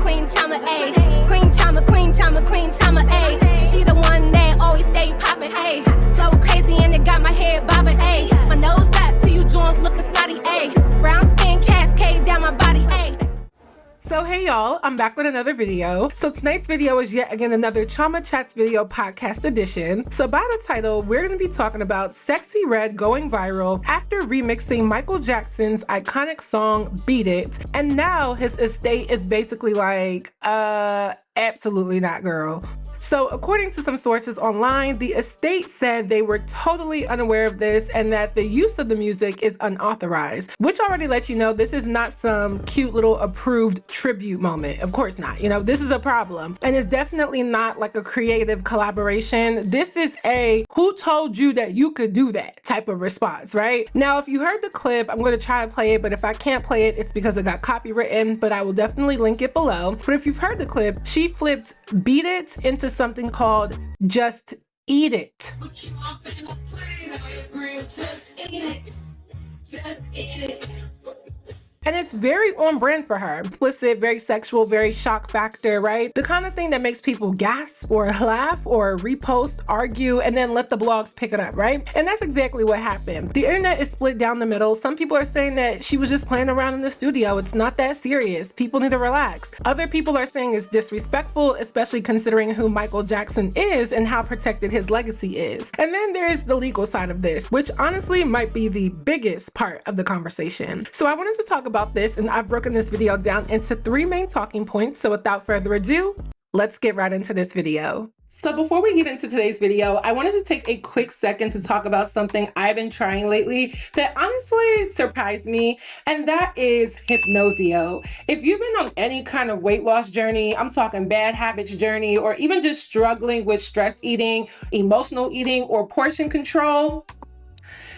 Queen Chioma, ayy. Queen Chioma, Queen Chioma, Queen Chioma, ayy. She the one that always stay poppin', ayy. Flow crazy and it got my head bobbin', ayy. My nose up till you joints lookin' snotty, ayy. Brown skin cascade down my body, ayy. So hey y'all, I'm back with another video. So tonight's video is yet again another Chioma Chats video podcast edition. So by the title, we're going to be talking about Sexyy Red going viral after remixing Michael Jackson's iconic song Beat It. And now his estate is basically like, absolutely not, girl. So according to some sources online, the estate said they were totally unaware of this and that the use of the music is unauthorized, which already lets you know this is not some cute little approved tribute moment. Of course not. You know, this is a problem. And it's definitely not like a creative collaboration. This is a who told you that you could do that type of response, right? Now, if you heard the clip, I'm going to try to play it, but if I can't play it, it's because it got copywritten, but I will definitely link it below. But if you've heard the clip, she flipped Beat It into something called Just Eat It. And it's very on brand for her. Explicit, very sexual, very shock factor, right? The kind of thing that makes people gasp or laugh or repost, argue, and then let the blogs pick it up, right? And that's exactly what happened. The internet is split down the middle. Some people are saying that she was just playing around in the studio. It's not that serious. People need to relax. Other people are saying it's disrespectful, especially considering who Michael Jackson is and how protected his legacy is. And then there's the legal side of this, which honestly might be the biggest part of the conversation. So I wanted to talk about this, and I've broken this video down into 3 main talking points. So without further ado, let's get right into this video. So before we get into today's video, I wanted to take a quick second to talk about something I've been trying lately that honestly surprised me, and that is Hypnosio. If you've been on any kind of weight loss journey, I'm talking bad habits journey, or even just struggling with stress eating, emotional eating, or portion control,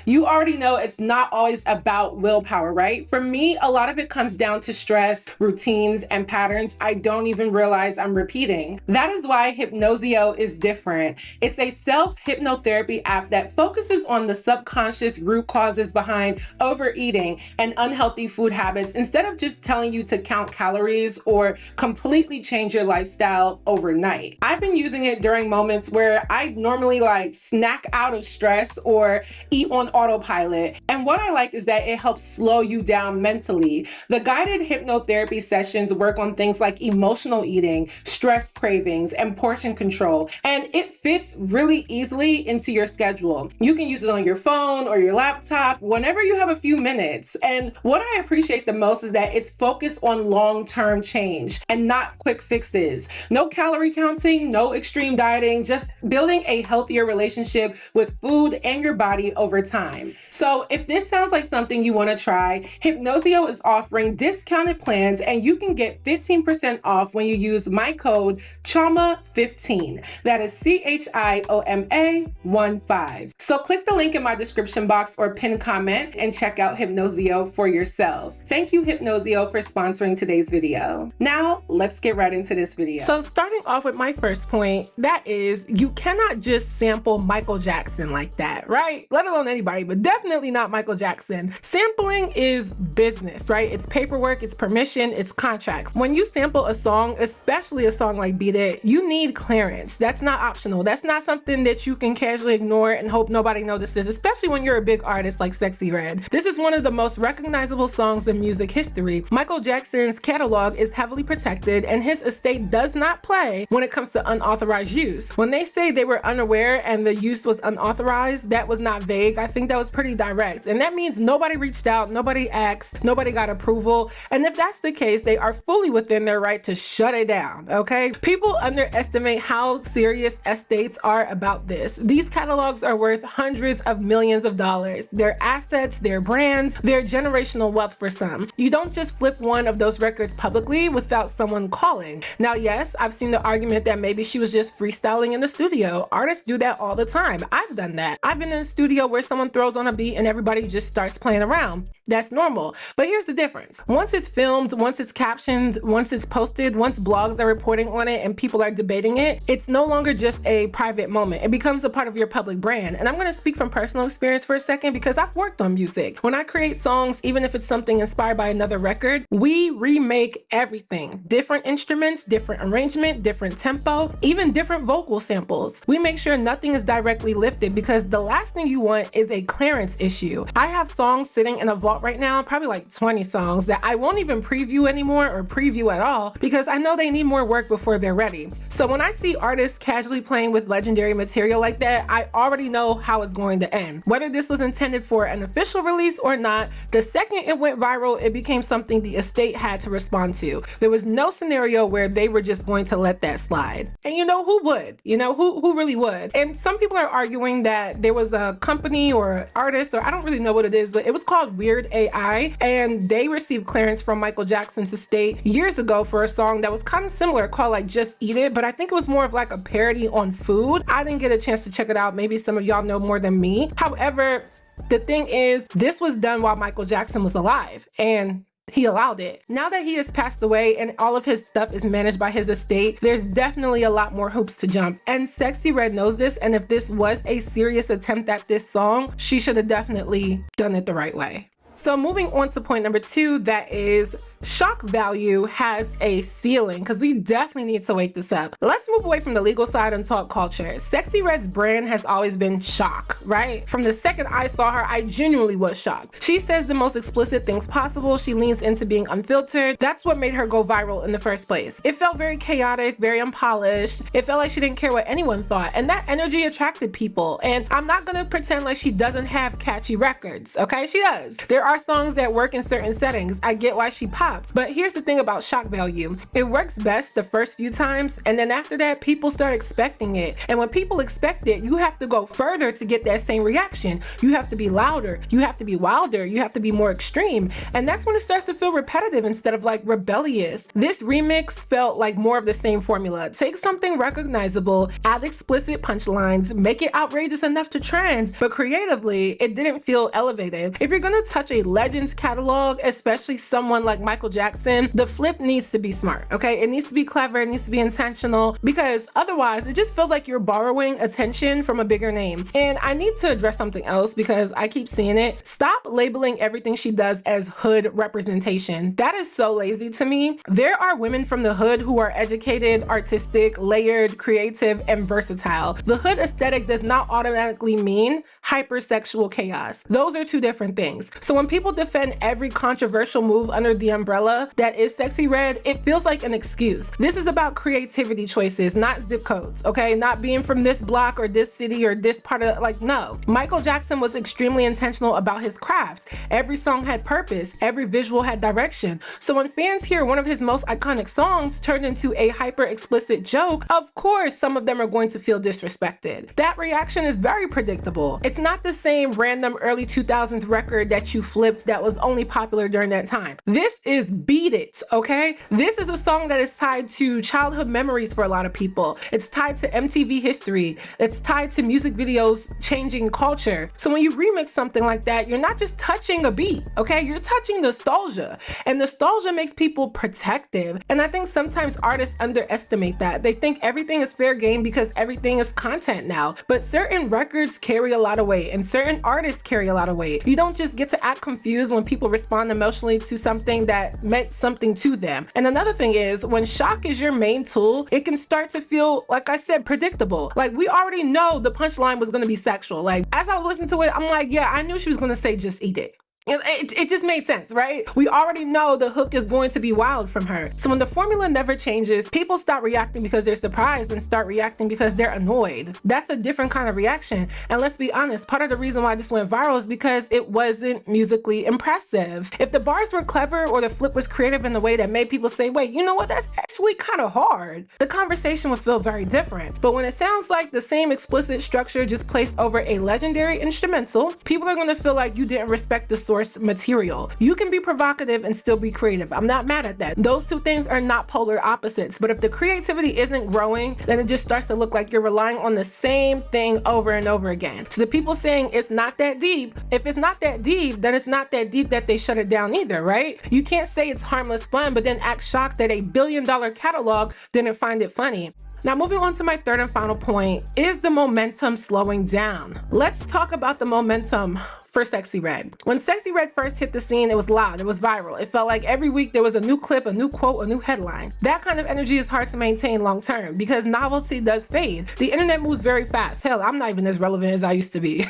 you already know it's not always about willpower, right? For me, a lot of it comes down to stress, routines, and patterns I don't even realize I'm repeating. That is why Hypnosio is different. It's a self-hypnotherapy app that focuses on the subconscious root causes behind overeating and unhealthy food habits instead of just telling you to count calories or completely change your lifestyle overnight. I've been using it during moments where I normally like snack out of stress or eat on autopilot. And what I like is that it helps slow you down mentally. The guided hypnotherapy sessions work on things like emotional eating, stress cravings, and portion control. And it fits really easily into your schedule. You can use it on your phone or your laptop whenever you have a few minutes. And what I appreciate the most is that it's focused on long-term change and not quick fixes. No calorie counting, no extreme dieting, just building a healthier relationship with food and your body over time. So if this sounds like something you want to try, Hypnosio is offering discounted plans and you can get 15% off when you use my code CHIOMA15. That is CHIOMA15. So click the link in my description box or pinned comment and check out Hypnosio for yourself. Thank you, Hypnosio, for sponsoring today's video. Now let's get right into this video. So starting off with my first point, that is you cannot just sample Michael Jackson like that, right? Let alone anybody, but definitely not Michael Jackson. Sampling is business, right? It's paperwork, it's permission, it's contracts. When you sample a song, especially a song like Beat It, you need clearance. That's not optional. That's not something that you can casually ignore and hope nobody notices, especially when you're a big artist like Sexyy Red. This is one of the most recognizable songs in music history. Michael Jackson's catalog is heavily protected and his estate does not play when it comes to unauthorized use. When they say they were unaware and the use was unauthorized, that was not vague. I think that was pretty direct. And that means nobody reached out, nobody asked, nobody got approval. And if that's the case, they are fully within their right to shut it down, okay? People underestimate how serious estates are about this. These catalogs are worth hundreds of millions of dollars. Their assets, their brands, their generational wealth for some. You don't just flip one of those records publicly without someone calling. Now, yes, I've seen the argument that maybe she was just freestyling in the studio. Artists do that all the time. I've done that. I've been in a studio where someone someone throws on a beat and everybody just starts playing around. That's normal. But here's the difference. Once it's filmed, once it's captioned, once it's posted, once blogs are reporting on it and people are debating it, it's no longer just a private moment. It becomes a part of your public brand. And I'm going to speak from personal experience for a second because I've worked on music. When I create songs, even if it's something inspired by another record, we remake everything. Different instruments, different arrangement, different tempo, even different vocal samples. We make sure nothing is directly lifted because the last thing you want is a clearance issue. I have songs sitting in a vault right now, probably like 20 songs that I won't even preview anymore or preview at all because I know they need more work before they're ready. So when I see artists casually playing with legendary material like that, I already know how it's going to end. Whether this was intended for an official release or not, the second it went viral, it became something the estate had to respond to. There was no scenario where they were just going to let that slide. And you know who would? You know who really would? And some people are arguing that there was a company or artist, or I don't really know what it is, but it was called Weird AI, and they received clearance from Michael Jackson's estate years ago for a song that was kind of similar called like Just Eat It, but I think it was more of like a parody on food. I didn't get a chance to check it out. Maybe some of y'all know more than me. However, the thing is, this was done while Michael Jackson was alive, and he allowed it. Now that he has passed away and all of his stuff is managed by his estate, there's definitely a lot more hoops to jump. And Sexyy Red knows this, and if this was a serious attempt at this song, she should have definitely done it the right way. So moving on to point number 2, that is shock value has a ceiling, because we definitely need to wake this up. Let's move away from the legal side and talk culture. Sexyy Red's brand has always been shock, right? From the second I saw her, I genuinely was shocked. She says the most explicit things possible. She leans into being unfiltered. That's what made her go viral in the first place. It felt very chaotic, very unpolished. It felt like she didn't care what anyone thought, and that energy attracted people. And I'm not gonna pretend like she doesn't have catchy records, okay? She does. There are songs that work in certain settings. I get why she popped. But here's the thing about shock value. It works best the first few times, and then after that, people start expecting it. And when people expect it, you have to go further to get that same reaction. You have to be louder. You have to be wilder. You have to be more extreme. And that's when it starts to feel repetitive instead of like rebellious. This remix felt like more of the same formula. Take something recognizable, add explicit punchlines, make it outrageous enough to trend, but creatively, it didn't feel elevated. If you're gonna touch a legends catalog, especially someone like Michael Jackson, the flip needs to be smart, okay? It needs to be clever, it needs to be intentional, because otherwise it just feels like you're borrowing attention from a bigger name. And I need to address something else because I keep seeing it. Stop labeling everything she does as hood representation. That is so lazy to me. There are women from the hood who are educated, artistic, layered, creative, and versatile. The hood aesthetic does not automatically mean hypersexual chaos. Those are two different things. So when people defend every controversial move under the umbrella that is Sexyy Red, it feels like an excuse. This is about creativity choices, not zip codes, okay? Not being from this block or this city or this part of, like, no. Michael Jackson was extremely intentional about his craft. Every song had purpose, every visual had direction. So when fans hear one of his most iconic songs turned into a hyper explicit joke, of course some of them are going to feel disrespected. That reaction is very predictable. It's not the same random early 2000s record that you flipped that was only popular during that time. This is Beat It, okay? This is a song that is tied to childhood memories for a lot of people. It's tied to MTV history. It's tied to music videos changing culture. So when you remix something like that, you're not just touching a beat, okay? You're touching nostalgia. And nostalgia makes people protective. And I think sometimes artists underestimate that. They think everything is fair game because everything is content now. But certain records carry a lot of weight and certain artists carry a lot of weight. You don't just get to act confused when people respond emotionally to something that meant something to them. And another thing is, when shock is your main tool, it can start to feel, like I said, predictable. Like, we already know the punchline was gonna be sexual. Like, as I was listening to it, I'm like, yeah, I knew she was gonna say just eat it. It just made sense, right? We already know the hook is going to be wild from her. So when the formula never changes, people stop reacting because they're surprised and start reacting because they're annoyed. That's a different kind of reaction. And let's be honest, part of the reason why this went viral is because it wasn't musically impressive. If the bars were clever or the flip was creative in a way that made people say, wait, you know what, that's actually kind of hard, the conversation would feel very different. But when it sounds like the same explicit structure just placed over a legendary instrumental, people are gonna feel like you didn't respect the source source material. You can be provocative and still be creative. I'm not mad at that. Those two things are not polar opposites, but if the creativity isn't growing, then it just starts to look like you're relying on the same thing over and over again. So the people saying it's not that deep, if it's not that deep, then it's not that deep that they shut it down either, right? You can't say it's harmless fun, but then act shocked that a billion-dollar catalog didn't find it funny. Now, moving on to my third and final point, is the momentum slowing down? Let's talk about the momentum for Sexyy Red. When Sexyy Red first hit the scene, it was loud, it was viral. It felt like every week there was a new clip, a new quote, a new headline. That kind of energy is hard to maintain long term because novelty does fade. The internet moves very fast. Hell, I'm not even as relevant as I used to be.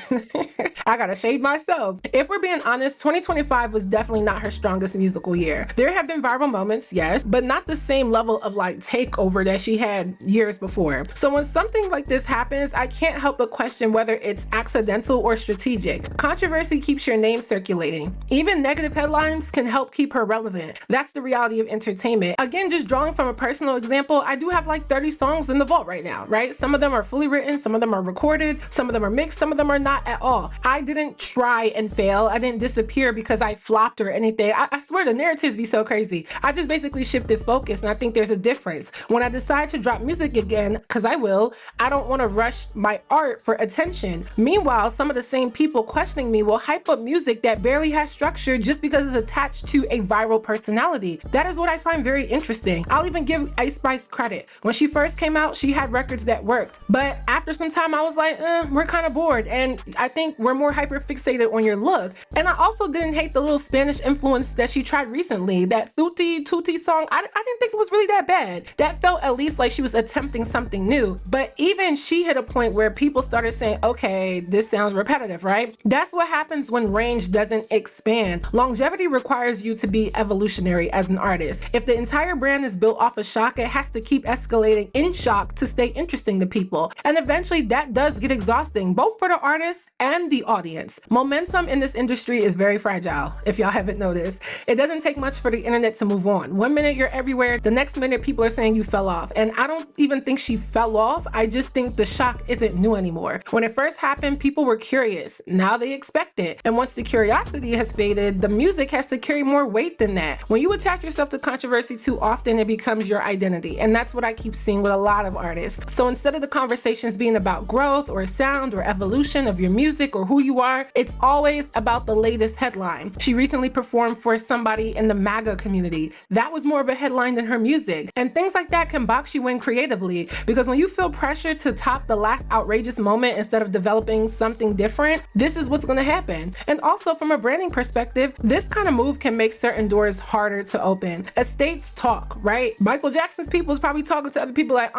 I gotta shade myself. If we're being honest, 2025 was definitely not her strongest musical year. There have been viral moments, yes, but not the same level of like takeover that she had years before. So when something like this happens, I can't help but question whether it's accidental or strategic. Controversy keeps your name circulating. Even negative headlines can help keep her relevant. That's the reality of entertainment. Again, just drawing from a personal example, I do have like 30 songs in the vault right now, right? Some of them are fully written, some of them are recorded, some of them are mixed, some of them are not at all. I didn't try and fail. I didn't disappear because I flopped or anything. I swear the narratives be so crazy. I just basically shifted focus, and I think there's a difference. When I decide to drop music again, because I will, I don't want to rush my art for attention. Meanwhile, some of the same people questioning me will hype up music that barely has structure just because it's attached to a viral personality. That is what I find very interesting. I'll even give Ice Spice credit. When she first came out, she had records that worked. But after some time, I was like, we're kind of bored. And I think we're more hyper fixated on your look. And I also didn't hate the little Spanish influence that she tried recently. That Tutti Tutti song, I didn't think it was really that bad. That felt at least like she was attempting something new. But even she hit a point where people started saying, okay, this sounds repetitive, right? That's what happens when range doesn't expand. Longevity requires you to be evolutionary as an artist. If the entire brand is built off of shock, it has to keep escalating in shock to stay interesting to people. And eventually that does get exhausting, both for the artist and the audience. Momentum in this industry is very fragile, if y'all haven't noticed. It doesn't take much for the internet to move on. One minute you're everywhere, the next minute people are saying you fell off. And I don't even think she fell off. I just think the shock isn't new anymore. When it first happened, people were curious. Now they expect it. And once the curiosity has faded, the music has to carry more weight than that. When you attach yourself to controversy too often, it becomes your identity. And that's what I keep seeing with a lot of artists. So instead of the conversations being about growth or sound or evolution of your music or who you are, it's always about the latest headline. She recently performed for somebody in the MAGA community. That was more of a headline than her music. And things like that can box you in creatively, because when you feel pressure to top the last outrageous moment instead of developing something different, this is what's going to happen. And also from a branding perspective, this kind of move can make certain doors harder to open. Estates talk, right? Michael Jackson's people is probably talking to other people like,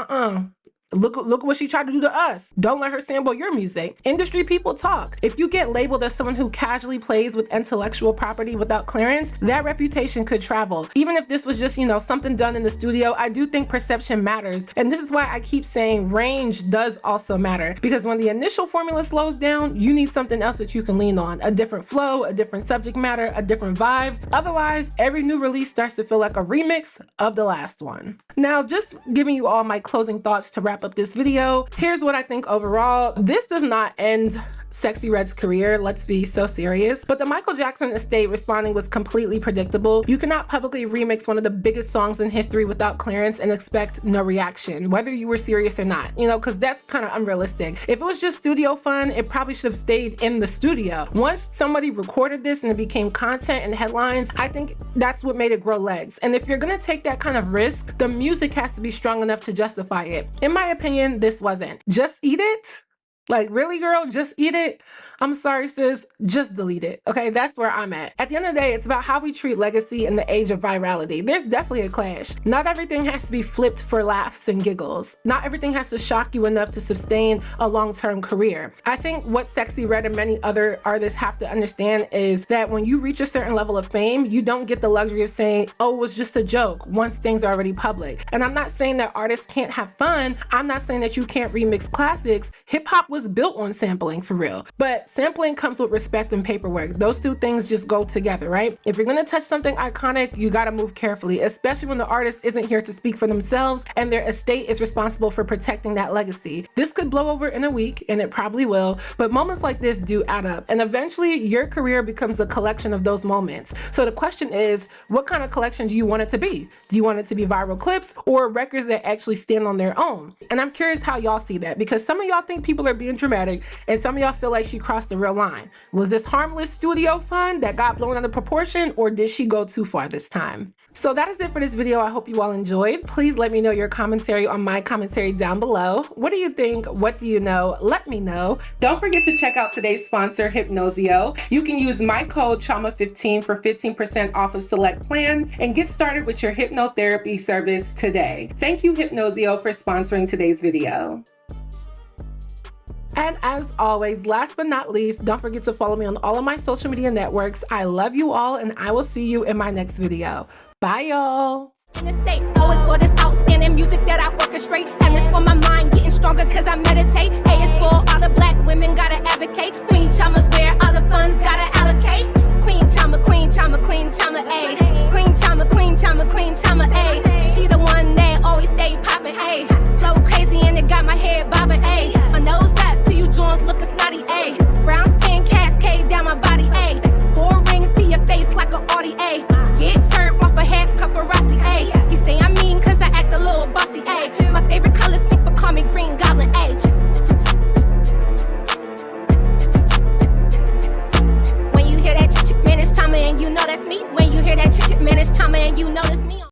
Look what she tried to do to us. Don't let her sample your music. Industry people talk. If you get labeled as someone who casually plays with intellectual property without clearance, that reputation could travel. Even if this was just, something done in the studio, I do think perception matters. And this is why I keep saying range does also matter. Because when the initial formula slows down, you need something else that you can lean on. A different flow, a different subject matter, a different vibe. Otherwise, every new release starts to feel like a remix of the last one. Now, just giving you all my closing thoughts to wrap up this video. Here's what I think overall. This does not end Sexyy Red's career, let's be so serious. But the Michael Jackson estate responding was completely predictable. You cannot publicly remix one of the biggest songs in history without clearance and expect no reaction, whether you were serious or not, because that's kind of unrealistic. If it was just studio fun, it probably should have stayed in the studio. Once somebody recorded this and it became content and headlines, I think that's what made it grow legs. And if you're gonna take that kind of risk, the music has to be strong enough to justify it. In my opinion, this wasn't. Just eat it? Like, really, girl? Just eat it? I'm sorry, sis. Just delete it. Okay, that's where I'm at. At the end of the day, it's about how we treat legacy in the age of virality. There's definitely a clash. Not everything has to be flipped for laughs and giggles. Not everything has to shock you enough to sustain a long-term career. I think what Sexyy Red and many other artists have to understand is that when you reach a certain level of fame, you don't get the luxury of saying, oh, it was just a joke, once things are already public. And I'm not saying that artists can't have fun. I'm not saying that you can't remix classics. Hip-hop was built on sampling, for real. But that sampling comes with respect and paperwork. Those two things just go together, right? If you're gonna touch something iconic, you gotta move carefully, especially when the artist isn't here to speak for themselves and their estate is responsible for protecting that legacy. This could blow over in a week, and it probably will, but moments like this do add up, and eventually your career becomes a collection of those moments. So the question is, what kind of collection do you want it to be? Do you want it to be viral clips or records that actually stand on their own? And I'm curious how y'all see that, because some of y'all think people are being dramatic and some of y'all feel like she crossed the real line. Was this harmless studio fun that got blown out of proportion, or did she go too far this time? So that is it for this video. I hope you all enjoyed. Please let me know your commentary on my commentary down below. What do you think? What do you know? Let me know. Don't forget to check out today's sponsor, Hypnosio. You can use my code CHOMA15 for 15% off of select plans and get started with your hypnotherapy service today. Thank you, Hypnosio, for sponsoring today's video. And as always, last but not least, don't forget to follow me on all of my social media networks. I love you all, and I will see you in my next video. Bye, y'all. In the state, always for this outstanding music that I orchestrate. And it's for my mind getting stronger cause I meditate. A is for all the black women, gotta advocate. Queen Choma's where all the funds gotta allocate. Queen Choma, Queen Choma, Queen Choma, A. Queen Choma, Queen Choma, Queen Choma.